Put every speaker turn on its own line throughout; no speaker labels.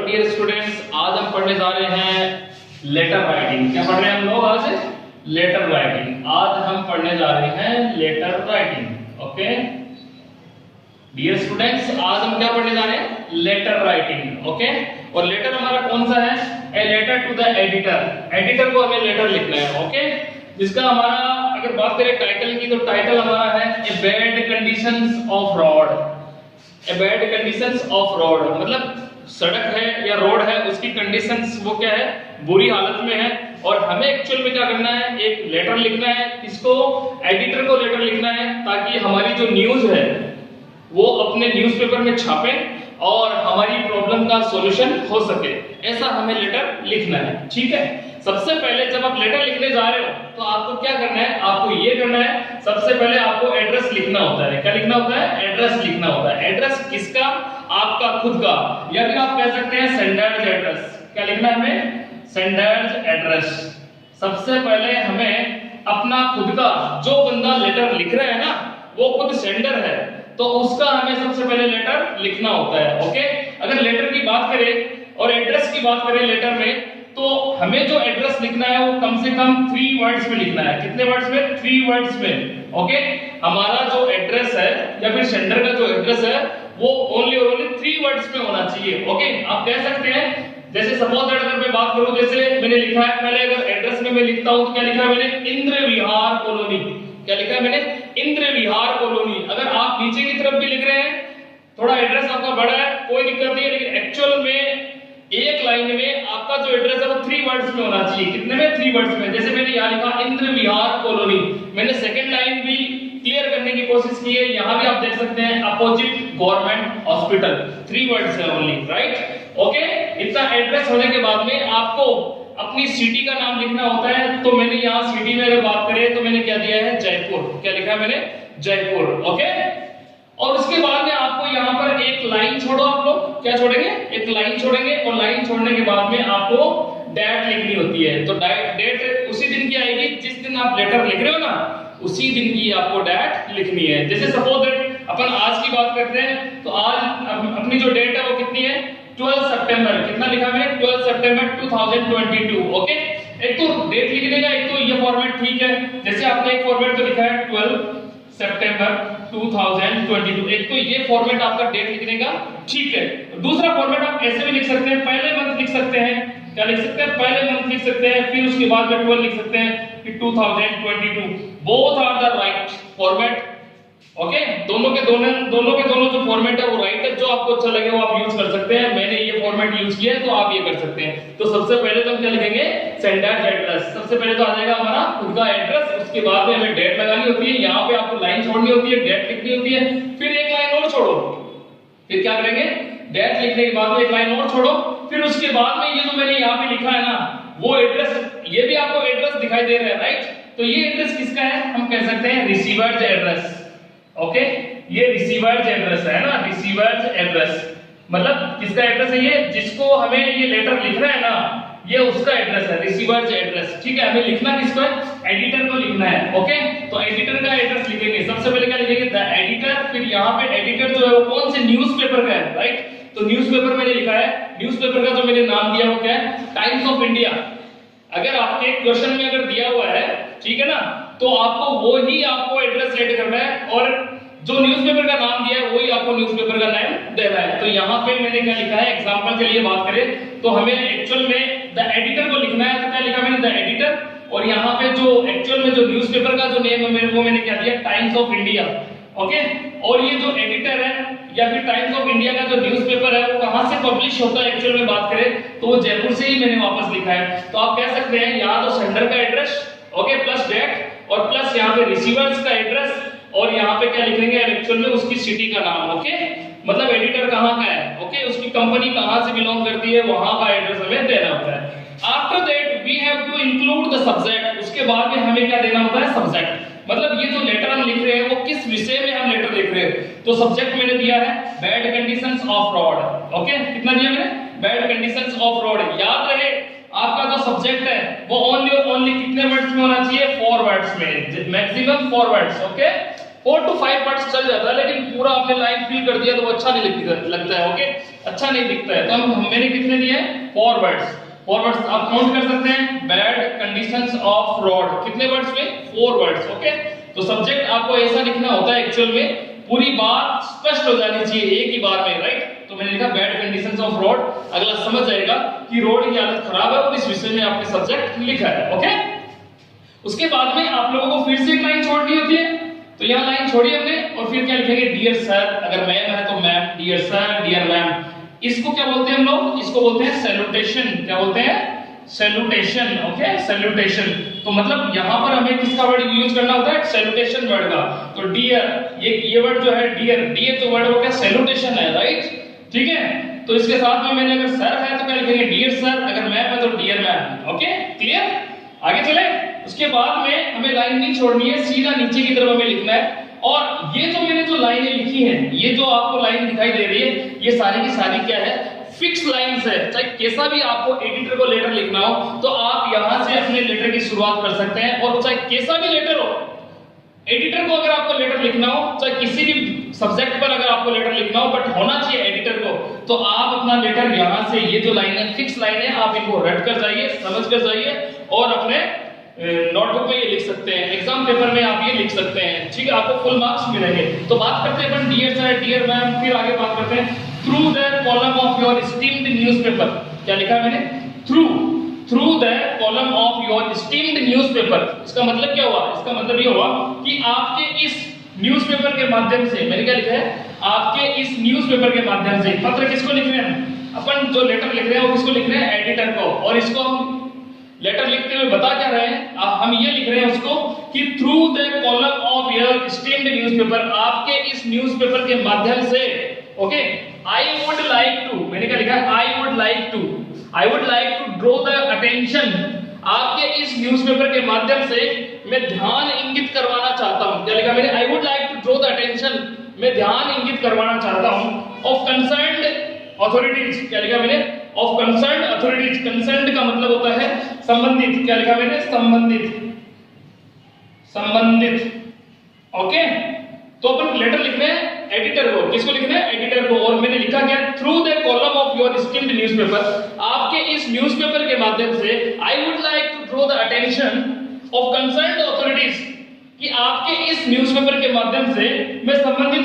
Hello dear students, आज हम पढ़ने जा रहे हैं लेटर राइटिंग। क्या पढ़ रहे हैं हम लोग आज? Letter writing. आज हम पढ़ने जा रहे हैं letter writing. Okay dear students, आज हम क्या पढ़ने जा रहे हैं? Letter writing. ओके, और लेटर हमारा कौन सा है? A letter to the editor. Editor को हमें लेटर लिखना है। ओके, जिसका हमारा अगर बात करें टाइटल की, तो टाइटल हमारा है a bad conditions of road. A bad conditions of road मतलब सड़क है या रोड है, उसकी कंडीशंस वो क्या है? बुरी हालत में है। और हमें एक्चुअल में क्या करना है? एक लेटर लिखना है। किसको? एडिटर को लेटर लिखना है, ताकि हमारी जो न्यूज है वो अपने न्यूज़पेपर में छापे और हमारी प्रॉब्लम का सॉल्यूशन हो सके। ऐसा हमें लेटर लिखना है। ठीक है, सबसे पहले जब आप लेटर लिखने जा रहे हो तो आपको क्या करना है? आपको ये करना है, सबसे पहले आपको एड्रेस लिखना होता है। क्या लिखना होता है? एड्रेस लिखना होता है। एड्रेस किसका? आपका खुद का, या फिर आप कह सकते हैं सेंडर्स एड्रेस। क्या लिखना है हमें? Sender's address. सबसे पहले हमें अपना खुद का, जो बंदा लेटर लिख रहा है ना वो खुद सेंडर है, तो उसका हमें सबसे पहले लेटर लिखना होता है। ओके, अगर लेटर की बात करें और एड्रेस की बात करें लेटर में, तो हमें जो एड्रेस लिखना है वो कम से कम 3 वर्ड्स में लिखना है। कितने वर्ड्स में? 3 वर्ड्स में। ओके, हमारा जो एड्रेस है या फिर सेंडर का जो एड्रेस है वो ओनली और ओनली 3 वर्ड्स में होना चाहिए। ओके, आप कह सकते हैं, जैसे सपोज दैट अगर मैं बात करूं, जैसे मैंने लिखा है, पहले अगर एड्रेस में मैं लिखता हूं तो क्या लिखा है मैंने? इंद्र विहार कॉलोनी। क्या लिखा है मैंने? इंद्र विहार कॉलोनी। अगर आप नीचे की तरफ भी लिख रहे हैं, थोड़ा एड्रेस आपका बड़ा है, कोई दिक्कत नहीं है, लेकिन एक्चुअल में एक लाइन में आपका जो एड्रेस है वो 3 वर्ड्स में होना चाहिए। कितने में? 3 वर्ड्स में। जैसे मैंने यहाँ लिखा इंद्र विहार कॉलोनी, मैंने सेकंड लाइन भी क्लियर करने की कोशिश की है। यहाँ भी आप देख सकते हैं अपोजिट गवर्नमेंट हॉस्पिटल। 3 वर्ड्स है ओनली, राइट? ओके, इतना एड्रेस होने के बाद में आपको अपनी सिटी का नाम लिखना होता है। तो मैंने यहाँ सिटी में अगर बात करें तो मैंने क्या दिया है? जयपुर। क्या लिखा है मैंने? जयपुर। ओके, और उसके बाद में आपको यहाँ पर एक लाइन छोड़ो। आप लोग क्या छोड़ेंगे? एक लाइन छोड़ेंगे, और लाइन छोड़ने के बाद में आपको डेट लिखनी होती है। तो डेट उसी दिन की आएगी जिस दिन आप लेटर लिख रहे हो ना, उसी दिन की आपको डेट लिखनी है। जैसे सपोज दैट अपन आज की बात करते हैं, तो आज अपनी जो डेट है वो कितनी है? 12 सितंबर। कितना लिखा है? 12 सितंबर 2022। ओके, एक तो डेट लिखने का एक तो ये फॉर्मेट ठीक है, जैसे आपने एक फॉर्मेट तो लिखा है 12 सितंबर 2022, एक तो ये फॉर्मेट आपका डेट लिखने का ठीक है। दूसरा फॉर्मेट आप ऐसे भी लिख सकते हैं, पहले मंथ लिख सकते हैं। क्या लिख सकते हैं? पहले मंथ लिख सकते हैं, फिर उसके बाद में 12 लिख सकते हैं, फिर 2022। Both are the right format. Okay, दोनों के दोनों जो फॉर्मेट है वो राइट है। जो आपको अच्छा लगे वो आप यूज कर सकते हैं। मैंने ये फॉर्मेट यूज किया है तो आप ये कर सकते हैं। तो सबसे पहले तो हम क्या लिखेंगे? Sender address. सबसे पहले तो आ जाएगा हमारा खुद का एड्रेस, उसके बाद में हमें डेट लगानी होती है। यहाँ पे आपको लाइन छोड़नी होती है, डेट लिखनी होती है, फिर एक लाइन और छोड़ो। फिर क्या करेंगे? डेट लिखने के बाद में एक लाइन और छोड़ो, फिर उसके बाद में ये जो मैंने यहाँ पे लिखा है ना वो एड्रेस, ये भी आपको एड्रेस दिखाई दे रहा है, राइट? तो ये एड्रेस किसका है? हम कह सकते हैं रिसीवर्स एड्रेस। ओके, ये रिसीवर्स एड्रेस है ना, रिसीवर्स एड्रेस मतलब किसका एड्रेस है? ये जिसको हमें ये लेटर लिखना है ना, ये उसका एड्रेस है, रिसीवर्स एड्रेस। ठीक है, हमें लिखना किसको है? एडिटर को लिखना है। ओके, तो एडिटर का एड्रेस लिखेंगे। सबसे पहले क्या लिखेंगे? The editor. फिर यहाँ पे एडिटर जो है वो कौन से न्यूज़पेपर का है, राइट? तो न्यूज़पेपर मैंने लिखा है, न्यूज़पेपर का जो मैंने नाम दिया वो क्या है? Times of India. अगर आपके क्वेश्चन में अगर दिया हुआ है, ठीक है ना, तो आपको वो ही आपको एड्रेस सेट करना है, और जो न्यूज़पेपर का नाम दिया है वही आपको न्यूज़पेपर का नाम देना है। तो यहाँ पे मैंने क्या लिखा है? एग्जांपल के लिए बात करें तो हमें एक्चुअल में द एडिटर को लिखना है, तो क्या लिखा मैंने? The editor. और यहाँ पे जो एक्चुअल में जो न्यूज़पेपर का जो नेम है वो मैंने क्या दिया? Times of India. ओके, और ये जो एडिटर है या फिर टाइम्स ऑफ इंडिया का जो न्यूज़पेपर है वो कहाँ से पब्लिश होता है एक्चुअल में बात करें तो वो जयपुर से ही मैंने वापस लिखा है। तो आप कह सकते हैं यहाँ तो सेंडर का एड्रेस, ओके, प्लस डेट, और प्लस यहाँ पे रिसीवर्स का एड्रेस, और यहाँ पे क्या लिखेंगे? एक्चुअल में उसकी सिटी का नाम। ओके, मतलब एडिटर कहाँ का है, ओके, उसकी कंपनी कहाँ से बिलोंग करती है, वहां का एड्रेस हमें देना होता है। After that we have to include the subject. उसके बाद में हमें क्या देना होता है? सब्जेक्ट। मतलब ये जो लेटर हम लिख रहे हैं वो किस विषय में हम लेटर लिख रहे हैं। तो सब्जेक्ट मैंने दिया है bad conditions of road. Okay, कितना दिया मैंने? Bad conditions of road. याद रहे आपका जो सब्जेक्ट है वो ओनली और ओनली कितने वर्ड्स में होना चाहिए? 4 वर्ड्स में, maximum 4 words. Okay, 4 to 5 words चल जाता है, लेकिन पूरा आपने लाइन फिल कर दिया तो वो अच्छा नहीं लगता है। ओके, अच्छा नहीं दिखता है। तो हम मैंने कितने दिए हैं? 4 वर्ड्स। 4 वर्ड्स आप काउंट कर सकते हैं। बैड कंडीशंस ऑफ रोड, कितने वर्ड्स में? 4 वर्ड्स। ओके, तो सब्जेक्ट आपको ऐसा लिखना होता है एक्चुअल में, पूरी बात स्पष्ट हो जानी चाहिए एक ही बार में, राइट? तो मैंने लिखा बैड कंडीशंस ऑफ रोड, अगला समझ जाएगा कि रोड की हालत खराब है और इस विषय में आपने सब्जेक्ट लिखा है। ओके, उसके बाद में आप लोगों को फिर से एक लाइन छोड़नी होती है। तो यहाँ लाइन छोड़ी हमने और फिर क्या लिखेंगे? डियर सर, अगर मैम है तो ma'am, dear sir, dear ma'am. इसको क्या बोलते हैं हम लोग? इसको बोलते हैं सैल्यूटेशन। क्या बोलते हैं? सैल्यूटेशन। Okay, salutation. तो मतलब यहाँ पर हमें किसका वर्ड यूज करना होता है? सैल्यूटेशन वर्ड का। तो डियर, ये वर्ड जो है डियर, डियर तो वर्ड हो गया सैल्यूटेशन है, राइट? ठीक है, तो इसके साथ में मैंने अगर सर है तो क्या लिखेंगे? डियर सर, अगर मैम है तो डियर मैम। Okay, clear? आगे चले। उसके बाद में हमें लाइन नहीं छोड़नी है, सीधा नीचे की तरफ हमें लिखना है। और ये जो मैंने जो लाइनें लिखी हैं, ये जो आपको लाइन दिखाई दे रही है, ये सारी की सारी क्या है? फिक्स लाइंस है। चाहे कैसा भी आपको एडिटर को लेटर लिखना हो तो आप यहां से अपने लेटर की शुरुआत कर सकते हैं। और चाहे कैसा भी लेटर हो, एडिटर को अगर आपको लेटर लिखना हो, चाहे किसी भी सब्जेक्ट पर अगर आपको लेटर लिखना हो, बट होना चाहिए एडिटर को, तो आप अपना लेटर यहां से, ये जो लाइन है फिक्स लाइन है, आप इनको रट कर जाइए, समझ कर जाइए और अपने नोटबुक में ये लिख सकते हैं। एग्जाम पेपर में आप ये लिख सकते हैं, ठीक है? आपको फुल मार्क्स मिलेंगे। तो बात करते हैं अपन डियर सर, डियर मैम, फिर आगे बात करते हैं through the column of your esteemed newspaper. क्या लिखा है मैंने? Through the column of your esteemed newspaper. इसका मतलब क्या हुआ? इसका मतलब ये हुआ कि आपके इस न्यूज़पेपर के माध्यम से, मैंने क्या लिखा है? आपके इस न्यूज़पेपर के माध्यम से। पत्र किसको लिख रहे हैं? अपन जो लेटर लिख रहे हैं वो किसको लिख रहे हैं? एडिटर को। और इसको हम लेटर लिखते हुए बता क्या रहे हैं? हम ये लिख रहे हैं उसको कि through the column of your esteemed newspaper, आपके इस न्यूज़पेपर के माध्यम से। Okay, I would like to, मैंने क्या लिखा है? I would like to draw the attention, आपके इस न्यूज़पेपर के माध्यम से मैं ध्यान इंगित करवाना चाहता हूं। क्या लिखा मैंने? I would like to draw the attention, मैं ध्यान इंगित करवाना चाहता हूं, ऑफ कंसर्न्ड अथॉरिटीज। क्या लिखा मैंने? Of concerned authorities. कंसर्न्ड का मतलब होता है संबंधित। क्या लिखा मैंने? संबंधित। ओके, तो अपन लेटर लिख रहे हैं एडिटर को। किसको लिखना है? एडिटर को। और मैंने लिखा क्या? Through the column of your esteemed newspaper, आपके इस न्यूज़पेपर के माध्यम से I would like to draw the attention of concerned authorities, कि आपके इस न्यूज़पेपर के माध्यम से मैं संबंधित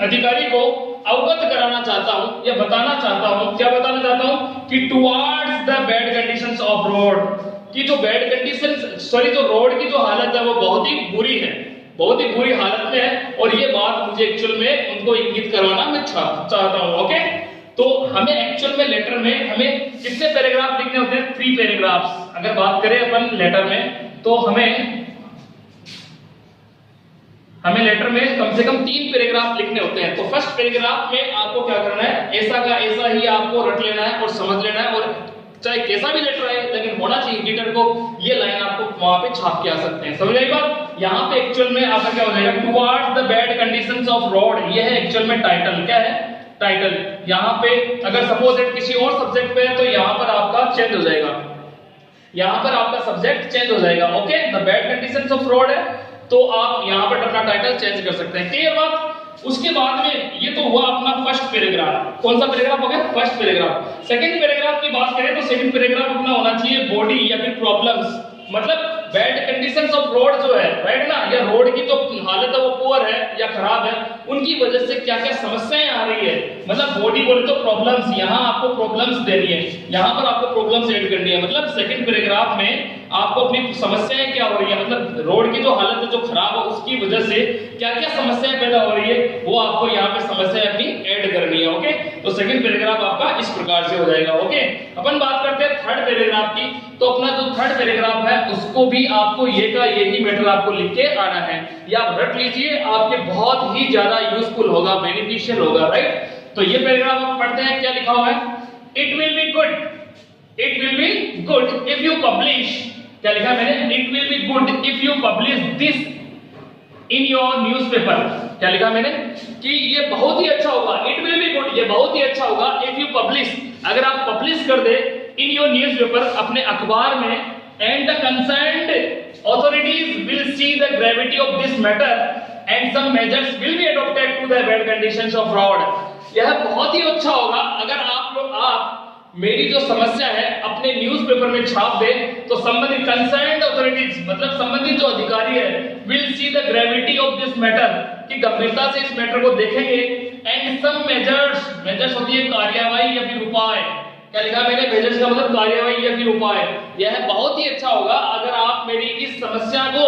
अधिकारी को अवगत कराना चाहता हूं या बताना चाहता हूं। क्या बताना चाहता हूं? कि towards the bad conditions of road, कि जो बैड कंडीशंस, जो रोड की जो हालत है वो बहुत ही बुरी है, बहुत ही बुरी हालत में है। और ये बात मुझे एक्चुअल में उनको इंगित करवाना मैं चाहता हूं। ओके, तो हमें एक्चुअल में लेटर में हमें कितने पैराग्राफ लिखने होते हैं? 3 पैराग्राफ्स। अगर बात करें अपन लेटर में, तो हमें लेटर में कम से कम 3 पैराग्राफ लिखने होते हैं। तो फर्स्ट पैराग्राफ में आपको क्या करना है? ऐसा का ऐसा ही आपको रट लेना है और समझ लेना है, और चाहे कैसा भी लेटर आए लेकिन होना चाहिए एडिटर को, ये लाइन आपको वहां पे छाप के आ सकते हैं। समझ आई बात? यहाँ पे एक्चुअल में आपका क्या हो जाएगा? Towards the bad conditions of road, ये है एक्चुअल में टाइटल। क्या है? टाइटल। यहाँ पे अगर सपोज दैट किसी और सब्जेक्ट पे है तो यहाँ पर आपका चेंज हो जाएगा, यहाँ पर आपका सब्जेक्ट चेंज हो जाएगा। Okay, the bad conditions of road है तो आप यहाँ पर अपना टाइटल चेंज कर सकते हैं। क्लियर बात? उसके बाद में ये तो हुआ अपना फर्स्ट पैराग्राफ। कौन सा पैराग्राफ हो गया? First paragraph. सेकंड पैराग्राफ की बात करें तो सेकंड पैराग्राफ अपना होना चाहिए बॉडी या फिर प्रॉब्लम्स, मतलब बैड कंडीशंस ऑफ रोड जो है, राइट ना, या रोड की जो हालत है वो पुअर है या खराब है, उनकी वजह से क्या क्या समस्याएं आ रही है, मतलब बॉडी बोले तो प्रॉब्लम्स, यहाँ आपको प्रॉब्लम्स देनी है, यहाँ पर आपको प्रॉब्लम्स ऐड करनी है। मतलब सेकंड पैराग्राफ में आपको अपनी समस्याएं क्या हो रही है, मतलब रोड की जो हालत है जो खराब है उसकी वजह से क्या क्या समस्याएं पैदा हो रही है, वो आपको यहाँ पे समस्याएं अपनी ऐड करनी है। ओके, तो सेकंड पैराग्राफ आपका इस प्रकार से हो जाएगा। ओके, अपन बात करते हैं थर्ड पैराग्राफ की। तो अपना जो थर्ड पैराग्राफ है उसको भी आपको ये का यही मैटर आपको लिख के आना है, या आप रट लीजिए, आपके बहुत ही ज्यादा यूजफुल होगा, बेनिफिशियल होगा, राइट। तो ये पैराग्राफ आप पढ़ते हैं, क्या लिखा हुआ है? It will be good, it will be good if you publish, क्या लिखा है मैंने? It will be good if you publish this in your newspaper. क्या लिखा मैंने? कि ये बहुत ही अच्छा होगा, इट विल बी गुड, ये बहुत ही अच्छा होगा, इफ यू पब्लिश, अगर आप पब्लिश कर दे, इन योर न्यूज़पेपर, अपने अखबार में, and the concerned authorities will see the gravity of this matter and some measures will be adopted to the bad conditions of road। यह बहुत ही अच्छा होगा अगर आप मेरी जो समस्या है अपने न्यूज़पेपर में छाप दे, तो संबंधित कंसर्न्ड अथॉरिटीज मतलब संबंधित जो अधिकारी है will see the gravity of this matter, कि गंभीरता से इस मैटर को देखेंगे, एंड सम मेजर्स होती है कार्यवाही या फिर उपाय। क्या लिखा मैंने? मेजर्स का मतलब कार्यवाही या फिर उपाय। यह बहुत ही अच्छा होगा अगर आप मेरी इस समस्या को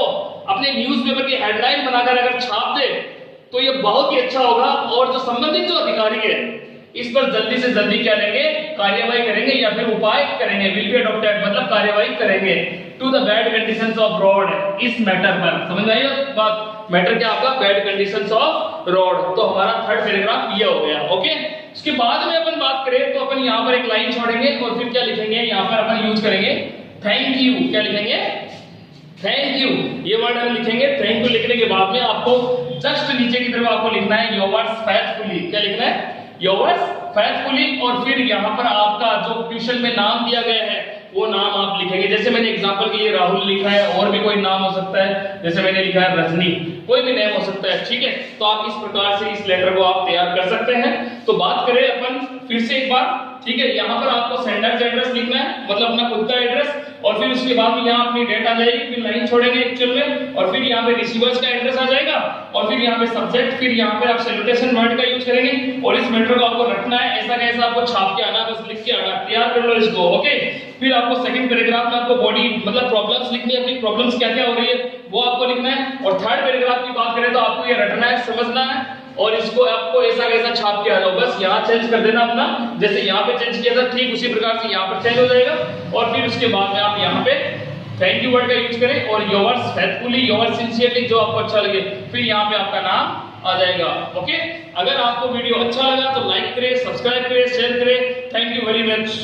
अपने न्यूज़पेपर की हेडलाइन बनाकर अगर छाप दे, तो ये बहुत ही अच्छा होगा और जो संबंधित जो अधिकारी है इस पर जल्दी से जल्दी क्या लेंगे? कार्यवाही करेंगे या फिर उपाय करेंगे। विल बी अडॉप्टेड मतलब कार्यवाही करेंगे to the bad conditions of road, इस मैटर पर। समझ आई बात? मैटर क्या आपका? Bad conditions of road. तो हमारा थर्ड पैराग्राफ ये हो गया। ओके, इसके बाद में अपन बात करें तो अपन यहाँ पर एक लाइन छोड़ेंगे और फिर क्या लिखेंगे? यहाँ पर अपन यूज करेंगे थैंक यू। क्या लिखेंगे? Thank you. ये वर्ड हम लिखेंगे। थैंक यू लिखने के बाद में आपको जस्ट नीचे की तरफ आपको लिखना है योर्स फेथफुली। क्या लिखना है? Yours faithfully. और फिर यहाँ पर आपका जो क्वेश्चन में नाम दिया गया है वो नाम आप लिखेंगे। जैसे मैंने एग्जांपल के लिए राहुल लिखा है, और भी कोई नाम हो सकता है, जैसे मैंने लिखा है रजनी, कोई भी नेम हो सकता है। ठीक है, तो आप इस प्रकार से इस लेटर को आप तैयार कर सकते हैं। तो बात करें अपन फिर से एक बार, ठीक है, यहाँ पर आपको सेंडर्स एड्रेस लिखना है, मतलब अपना खुद का एड्रेस, और फिर उसके बाद यहाँ अपनी डेट आ जाएगी, फिर लाइन छोड़ेंगे एक्चुअल में, और फिर यहाँ पे रिसीवर्स का एड्रेस आ जाएगा, और फिर यहाँ पे सब्जेक्ट, फिर यहाँ पे आप सैल्यूटेशन वर्ड का यूज करेंगे, और इस मैटर को आपको रखना है ऐसा कैसा आपको छाप के आना, बस लिख के आना, तैयार कर लो इसको। ओके, फिर आपको सेकंड पैराग्राफ में आपको बॉडी मतलब प्रॉब्लम्स लिखनी है, अपनी प्रॉब्लम्स क्या क्या हो रही है वो आपको लिखना है, और थर्ड पैराग्राफ की बात करें तो आपको ये रटना है, समझना है, और इसको आपको ऐसा कैसा छाप के आ जाओ। बस यहाँ चेंज कर देना अपना, जैसे यहाँ पे चेंज किया था ठीक उसी प्रकार से यहाँ पर चेंज हो जाएगा, और फिर उसके बाद में आप यहाँ पे थैंक यू वर्ड का यूज करें, और योर्स फेथफुली, योर्स सिंसियरली, जो आपको अच्छा लगे, फिर यहाँ पे आपका नाम आ जाएगा। ओके, अगर आपको वीडियो अच्छा लगा तो लाइक करें, सब्सक्राइब करें, शेयर करें। Thank you very much.